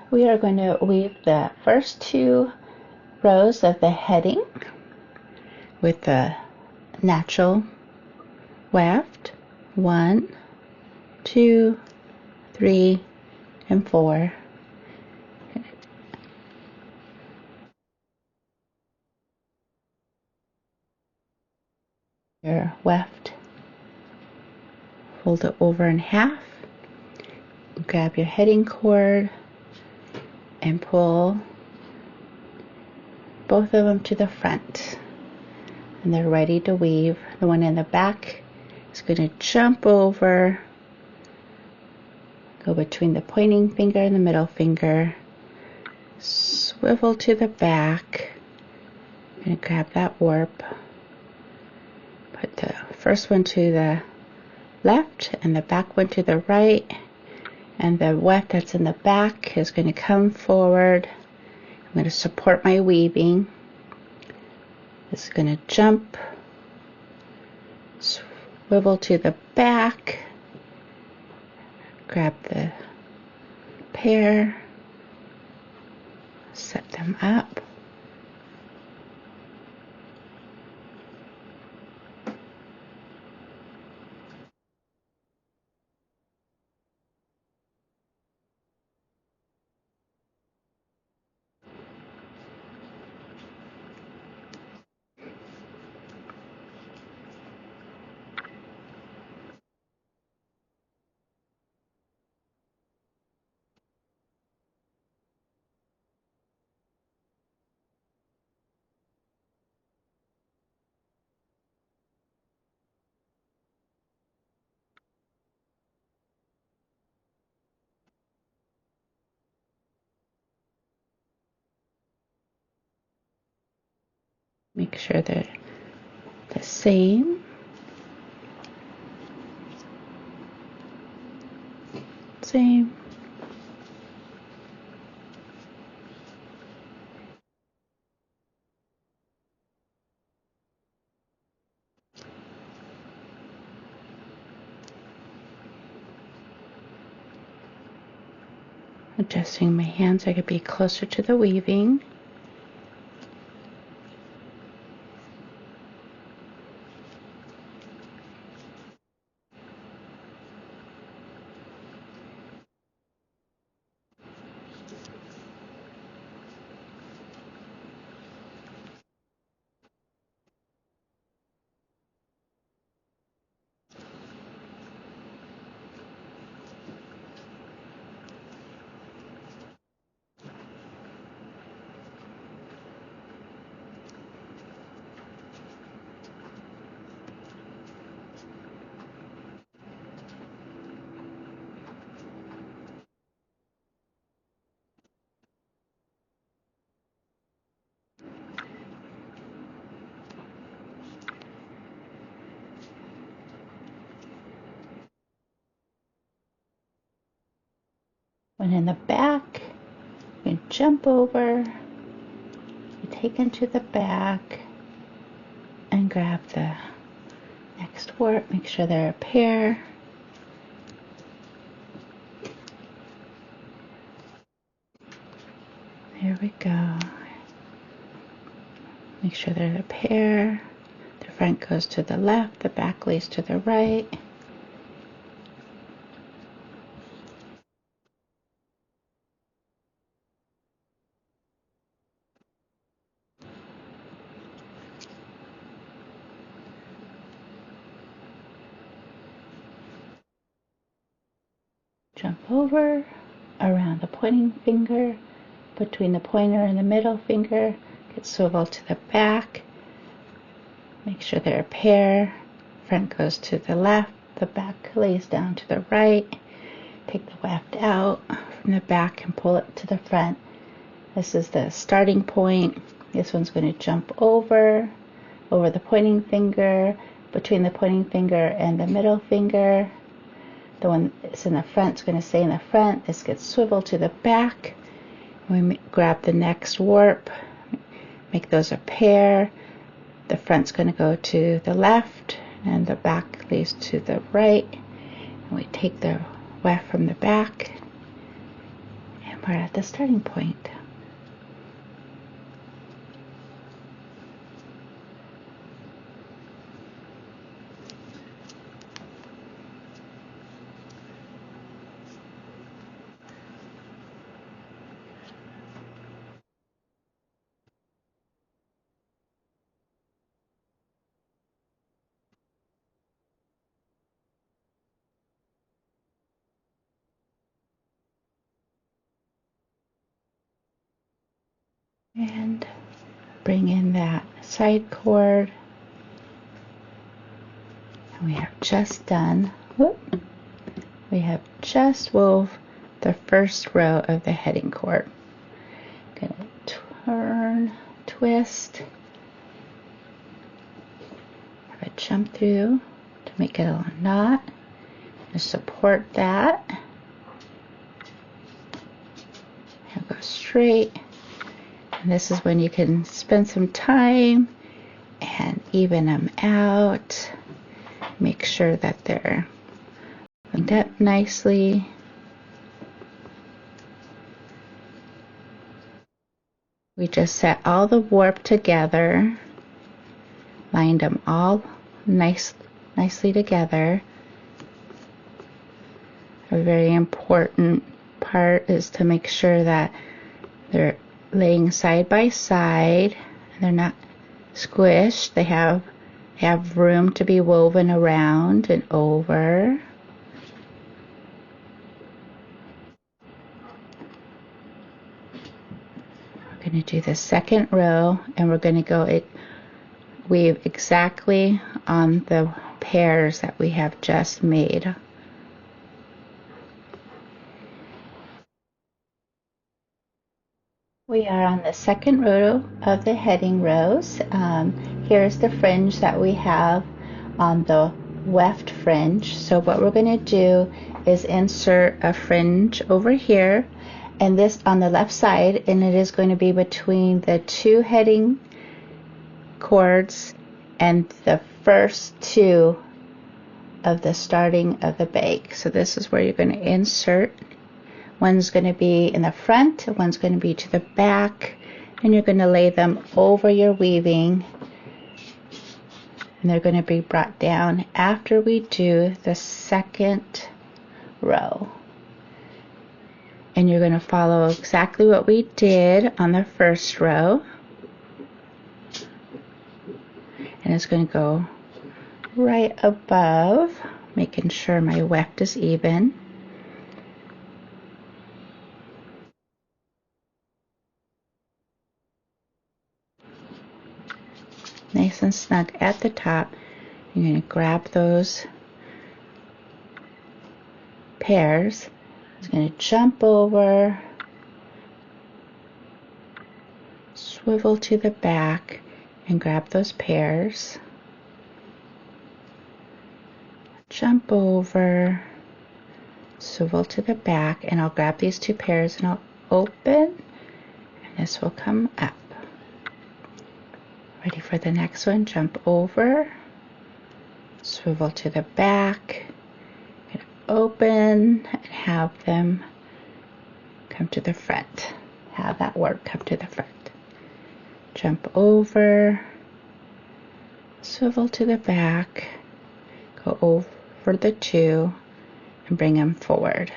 we are going to weave the first 2 rows of the heading with the natural weft. 1, 2, 3, and 4. Your weft, fold it over in half, grab your heading cord and pull both of them to the front, and they're ready to weave. The one in the back is going to jump over, go between the pointing finger and the middle finger, swivel to the back, and grab that warp. Put the first one to the left and the back one to the right, and the weft that's in the back is going to come forward. I'm going to support my weaving. It's going to jump, swivel to the back, grab the pair, set them up. Make sure they're the same. Same. Adjusting my hands so I could be closer to the weaving. One in the back, you jump over, you take into the back and grab the next warp. Make sure they're a pair. There we go. Make sure they're a pair. The front goes to the left, the back lays to the right. Jump over, around the pointing finger, between the pointer and the middle finger, get swiveled to the back. Make sure they're a pair. Front goes to the left, the back lays down to the right. Take the weft out from the back and pull it to the front. This is the starting point. This one's going to jump over the pointing finger, between the pointing finger and the middle finger. The one that's in the front is going to stay in the front. This gets swiveled to the back. We grab the next warp, make those a pair. The front's going to go to the left and the back lays to the right. And we take the weft from the back and We're at the starting point. And bring in that side cord. And we have just done, we have just wove the first row of the heading cord. Gonna turn, twist, have it jump through to make it a little knot, and support that, and go straight. And this is when you can spend some time and even them out. Make sure that they're linked up nicely. We just set all the warp together, lined them all nicely together. A very important part is to make sure that they're laying side by side and they're not squished. They have room to be woven around and over. We're going to do the second row, and we're going to go weave exactly on the pairs that we have just made. We are on the second row of the heading rows. Here's the fringe that we have on the weft fringe. So what we're going to do is insert a fringe over here, and this on the left side, and it is going to be between the two heading cords and the first two of the starting of the bag. So this is where you're going to insert. One's going to be in the front, one's going to be to the back, and you're going to lay them over your weaving, and they're going to be brought down after we do the second row. And you're going to follow exactly what we did on the first row, and it's going to go right above, making sure my weft is even. Nice and snug at the top. You're going to grab those pairs. It's going to jump over, swivel to the back, and grab those pairs. Jump over, swivel to the back, and I'll grab these two pairs and I'll open, and this will come up. Ready for the next one? Jump over, swivel to the back, and open, and have them come to the front. Have that work come to the front. Jump over, swivel to the back, go over the two, and bring them forward.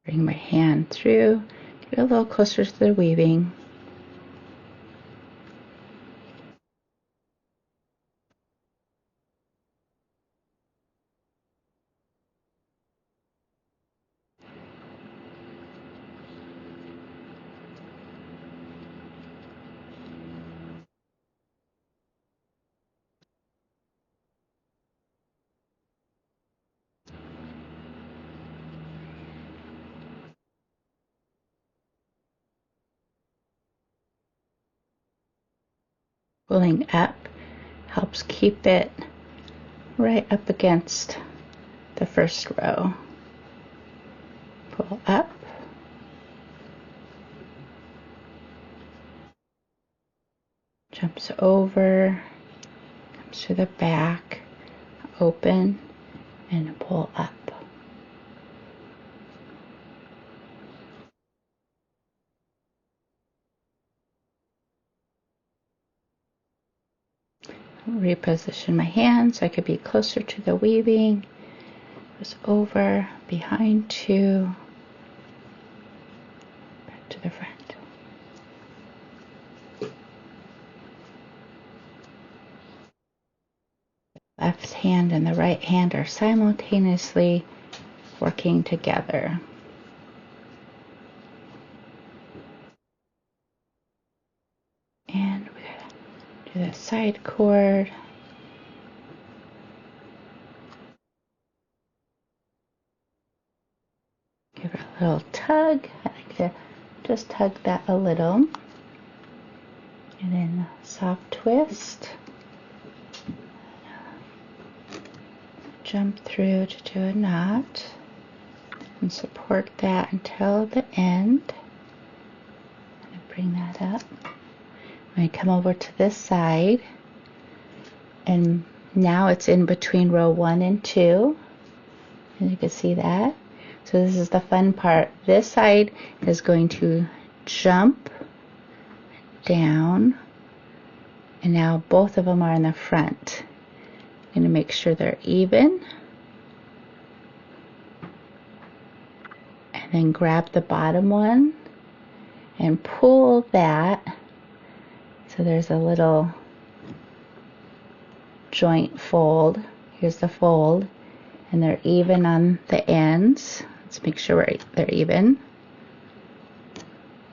Bring my hand through, get a little closer to the weaving. Pulling up Helps keep it right up against the first row. Pull up. Jumps over, comes to the back, open, and pull up. Reposition my hand so I could be closer to the weaving. Goes over, behind two, back to the front. Left hand and the right hand are simultaneously working together. And we're going to do the side cord. Give her a little tug. I like to just tug that a little. And then soft twist. Jump through to do a knot. And support that until the end. And bring that up. I'm going to come over to this side. And now it's in between row 1 and 2. And you can see that. So this is the fun part. This side is going to jump down, and now both of them are in the front. I'm going to make sure they're even, and then grab the bottom one and pull that so there's a little joint fold. Here's the fold, and they're even on the ends. Let's make sure they're even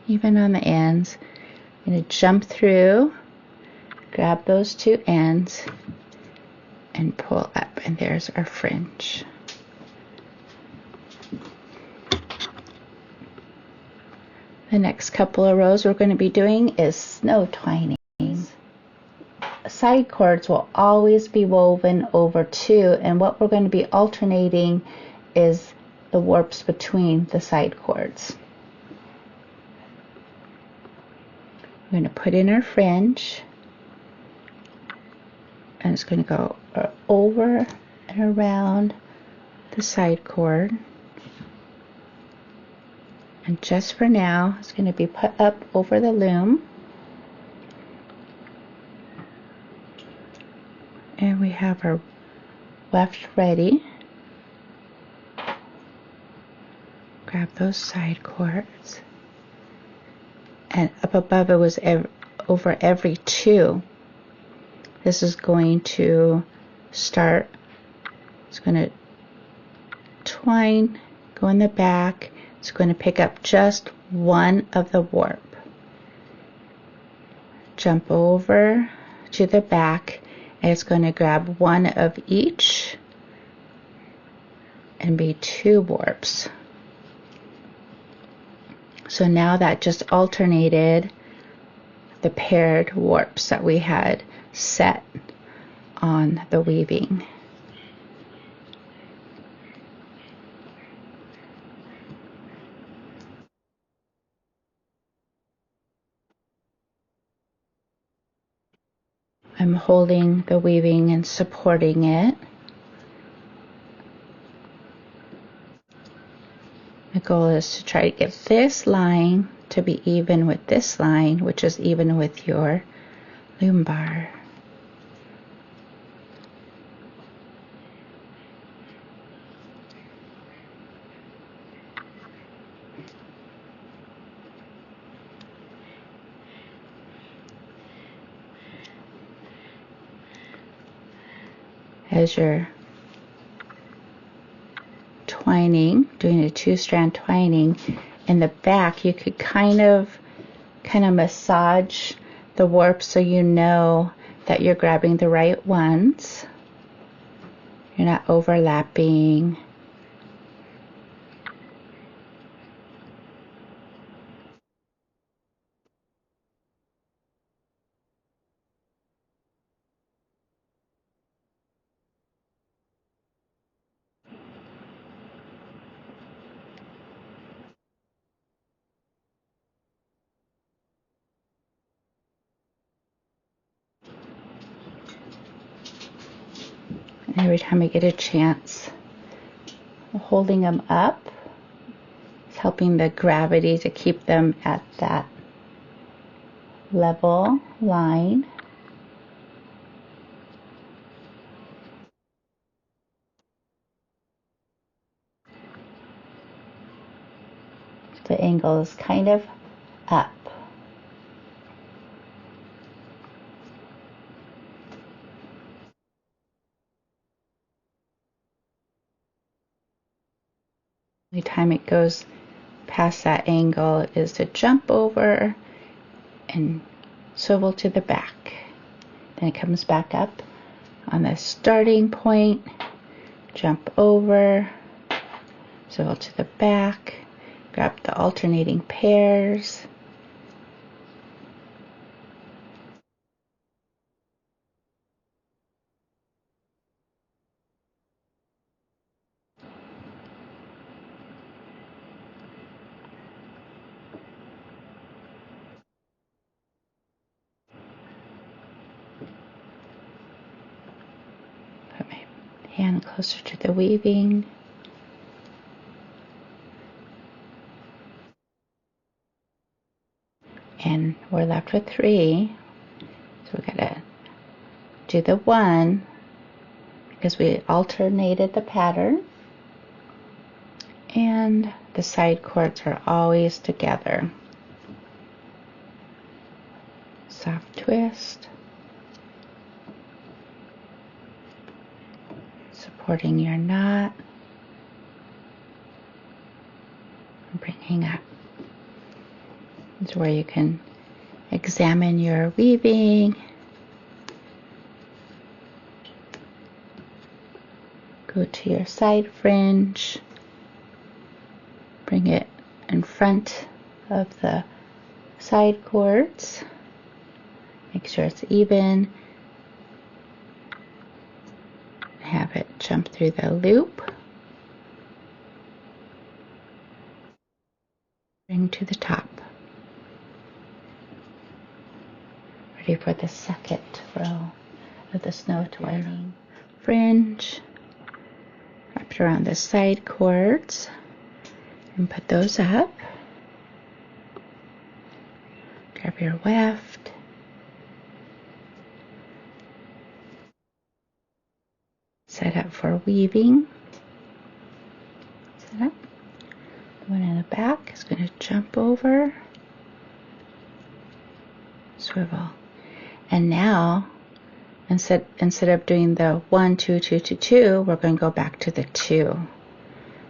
on the ends. I'm going to jump through, grab those two ends, and pull up, and there's our fringe. The next couple of rows we're going to be doing is snow twining. Side cords will always be woven over 2, and what we're going to be alternating is the warps between the side cords. We're going to put in our fringe, and it's going to go over and around the side cord. And just for now, it's going to be put up over the loom. And we have our weft ready. Grab those side cords. And up above it was over every 2. This is going to start, it's going to twine, go in the back. It's going to pick up just one of the warp. Jump over to the back, and it's going to grab one of each and be 2 warps. So now that just alternated the paired warps that we had set on the weaving. I'm holding the weaving and supporting it. The goal is to try to get this line to be even with this line, which is even with your loom bar. As you're twining, doing a 2-strand twining, in the back you could kind of massage the warp so you know that you're grabbing the right ones. You're not overlapping. Every time I get a chance, holding them up is helping the gravity to keep them at that level line. The angle is kind of up. Every time it goes past that angle is to jump over and swivel to the back. Then it comes back up on the starting point, jump over, swivel to the back, grab the alternating pairs. Put my hand closer to the weaving. And we're left with 3. So we gotta do the 1 because we alternated the pattern. And the side cords are always together. Soft twist. Supporting your knot. And bringing up. This is where you can examine your weaving. Go to your side fringe. Bring it in front of the side cords. Make sure it's even. Have it jump through the loop. Bring to the top. Ready for the second row of the snow twining. Fringe. Wrap it around the side cords and put those up. Grab your weft. Set up for weaving. Set up. The one in the back is going to jump over. Swivel. And now, instead of doing the 1, 2, 2, 2, 2, we're going to go back to the 2.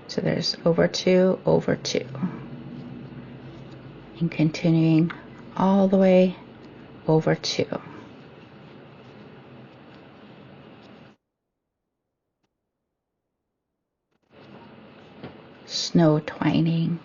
So there's over 2, over 2. And continuing all the way over 2. Snow twining.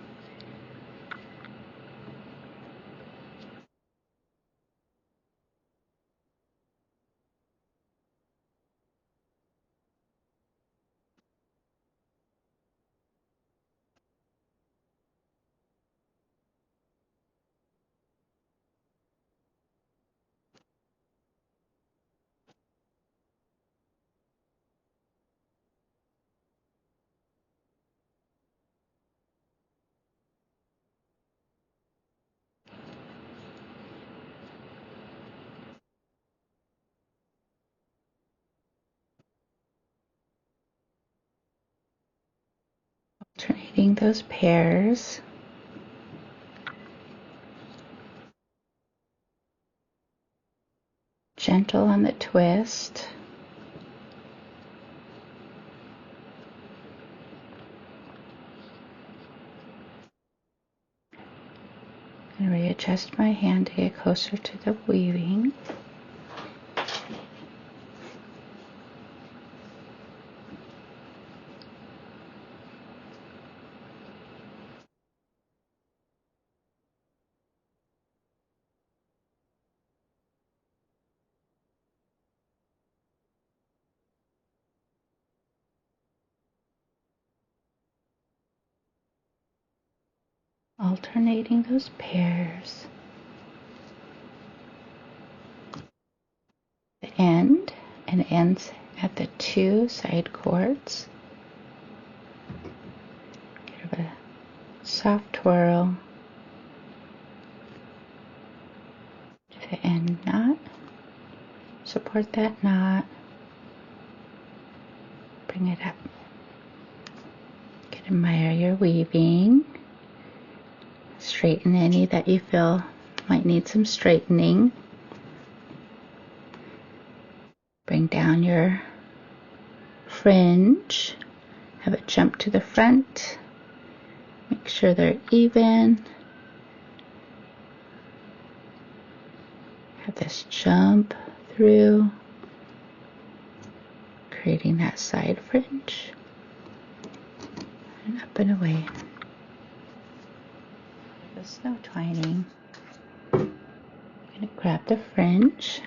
Alternating those pairs. Gentle on the twist. And readjust my hand to get closer to the weaving. Alternating those pairs. The end and ends at the 2 side cords. Give a soft twirl to the end knot. Support that knot. Bring it up. You can admire your weaving. Straighten any that you feel might need some straightening. Bring down your fringe. Have it jump to the front. Make sure they're even. Have this jump through, creating that side fringe. And up and away. The snow twining. I'm going to grab the fringe,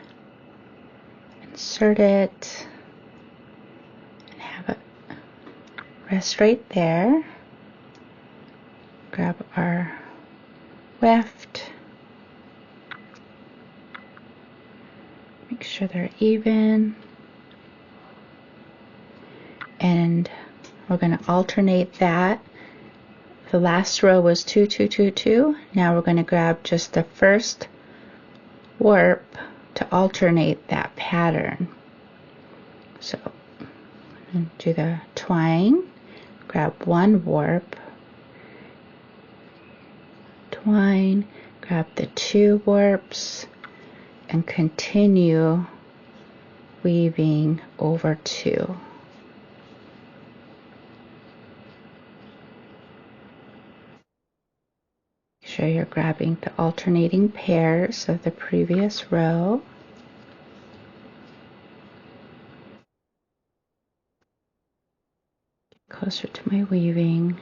insert it, and have it rest right there. Grab our weft. Make sure they're even. And we're going to alternate that. The last row was 2, 2, 2, 2. Now we're going to grab just the first warp to alternate that pattern. So do the twine, grab 1 warp, twine, grab the 2 warps, and continue weaving over 2. Make sure you're grabbing the alternating pairs of the previous row. Closer to my weaving.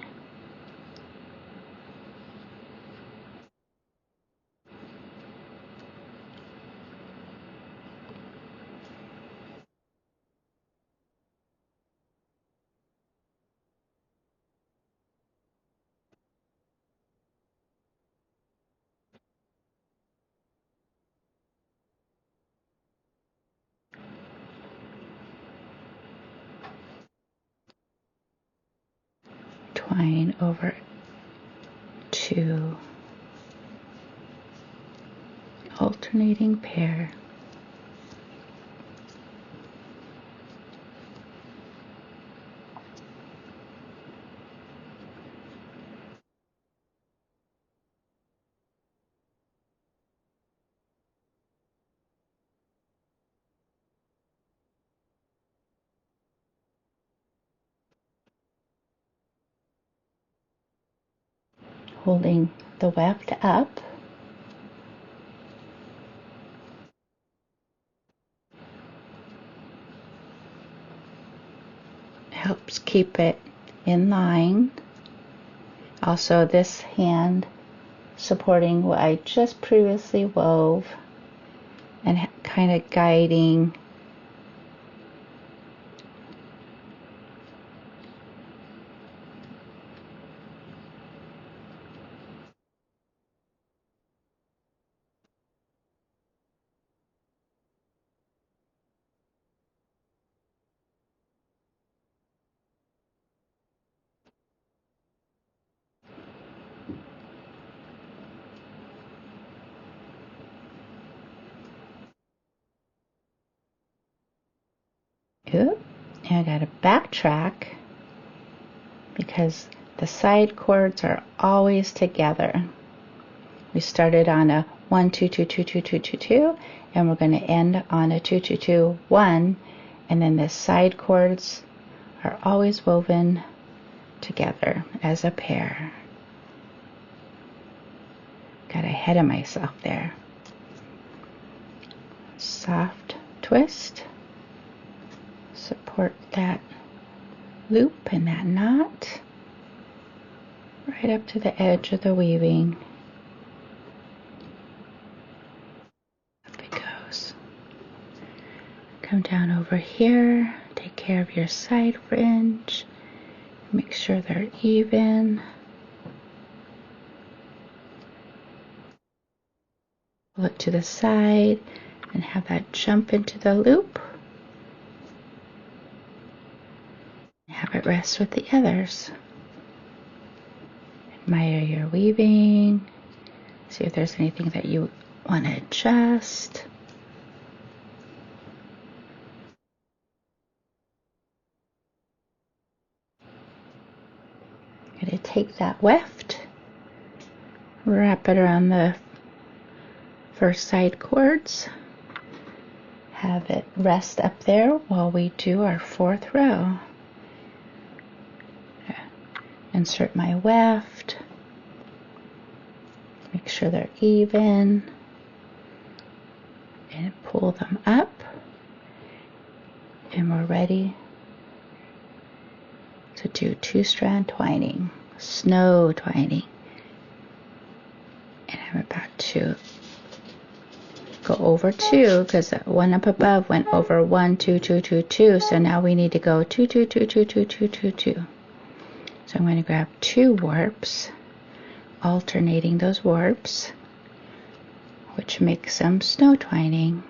Twine over 2. Alternating pair. Holding the weft up. Helps keep it in line. Also, this hand supporting what I just previously wove and kind of guiding Oop. And I gotta backtrack because the side cords are always together. We started on a 1, 2, 2, 2, 2, 2, 2, 2, and we're going to end on a 2, 2, 2, 1, and then the side cords are always woven together as a pair. Got ahead of myself there. Soft twist. Support that loop and that knot right up to the edge of the weaving. Up it goes. Come down over here, take care of your side fringe, make sure they're even. Pull it to the side and have that jump into the loop. it rest with the others. Admire your weaving. See if there's anything that you want to adjust. I'm going to take that weft, wrap it around the first side cords, have it rest up there while we do our 4th row. Insert my weft, make sure they're even, and pull them up, and we're ready to do 2-strand twining, snow twining. And I'm about to go over 2 because the one up above went over 1, 2, 2, 2, 2. So now we need to go 2, 2, 2, 2, 2, 2, 2, 2. So I'm going to grab 2 warps, alternating those warps, which makes some snow twining.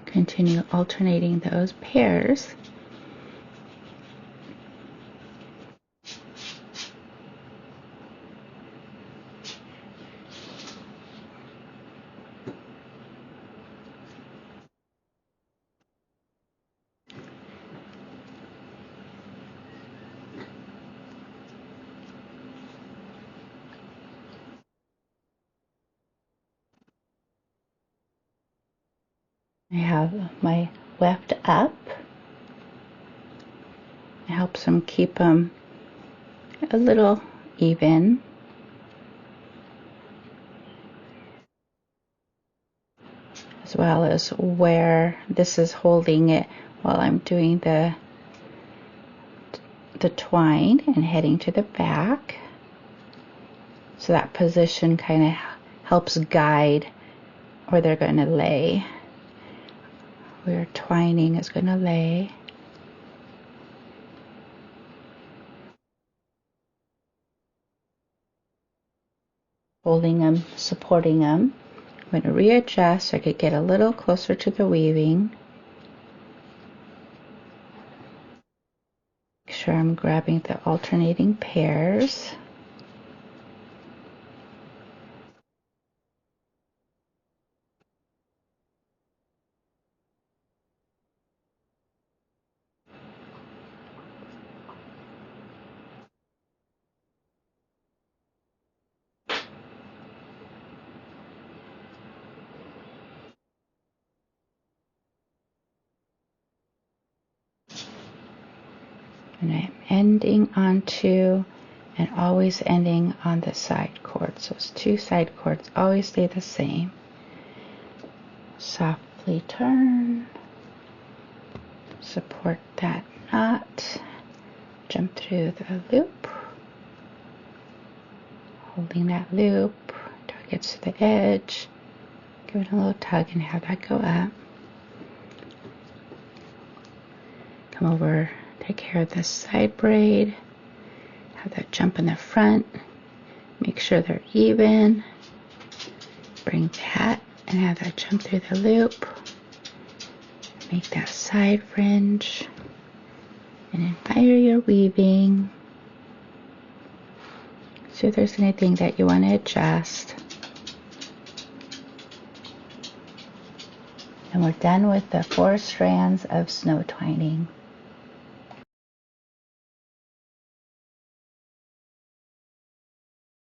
Continue alternating those pairs. I have my weft up. It helps them keep them a little even. As well as where this is holding it while I'm doing the twine and heading to the back. So that position kind of helps guide where they're going to lay. Where twining is going to lay. Holding them, supporting them. I'm going to readjust so I could get a little closer to the weaving. Make sure I'm grabbing the alternating pairs. And I'm ending on 2 and always ending on the side cords. Those 2 side cords always stay the same. Softly turn, support that knot, jump through the loop, holding that loop until it gets to the edge, give it a little tug and have that go up. Come over, take care of this side braid, have that jump in the front, make sure they're even, bring that and have that jump through the loop, make that side fringe, and admire your weaving. See if there's anything that you want to adjust. And we're done with the 4 strands of snow twining.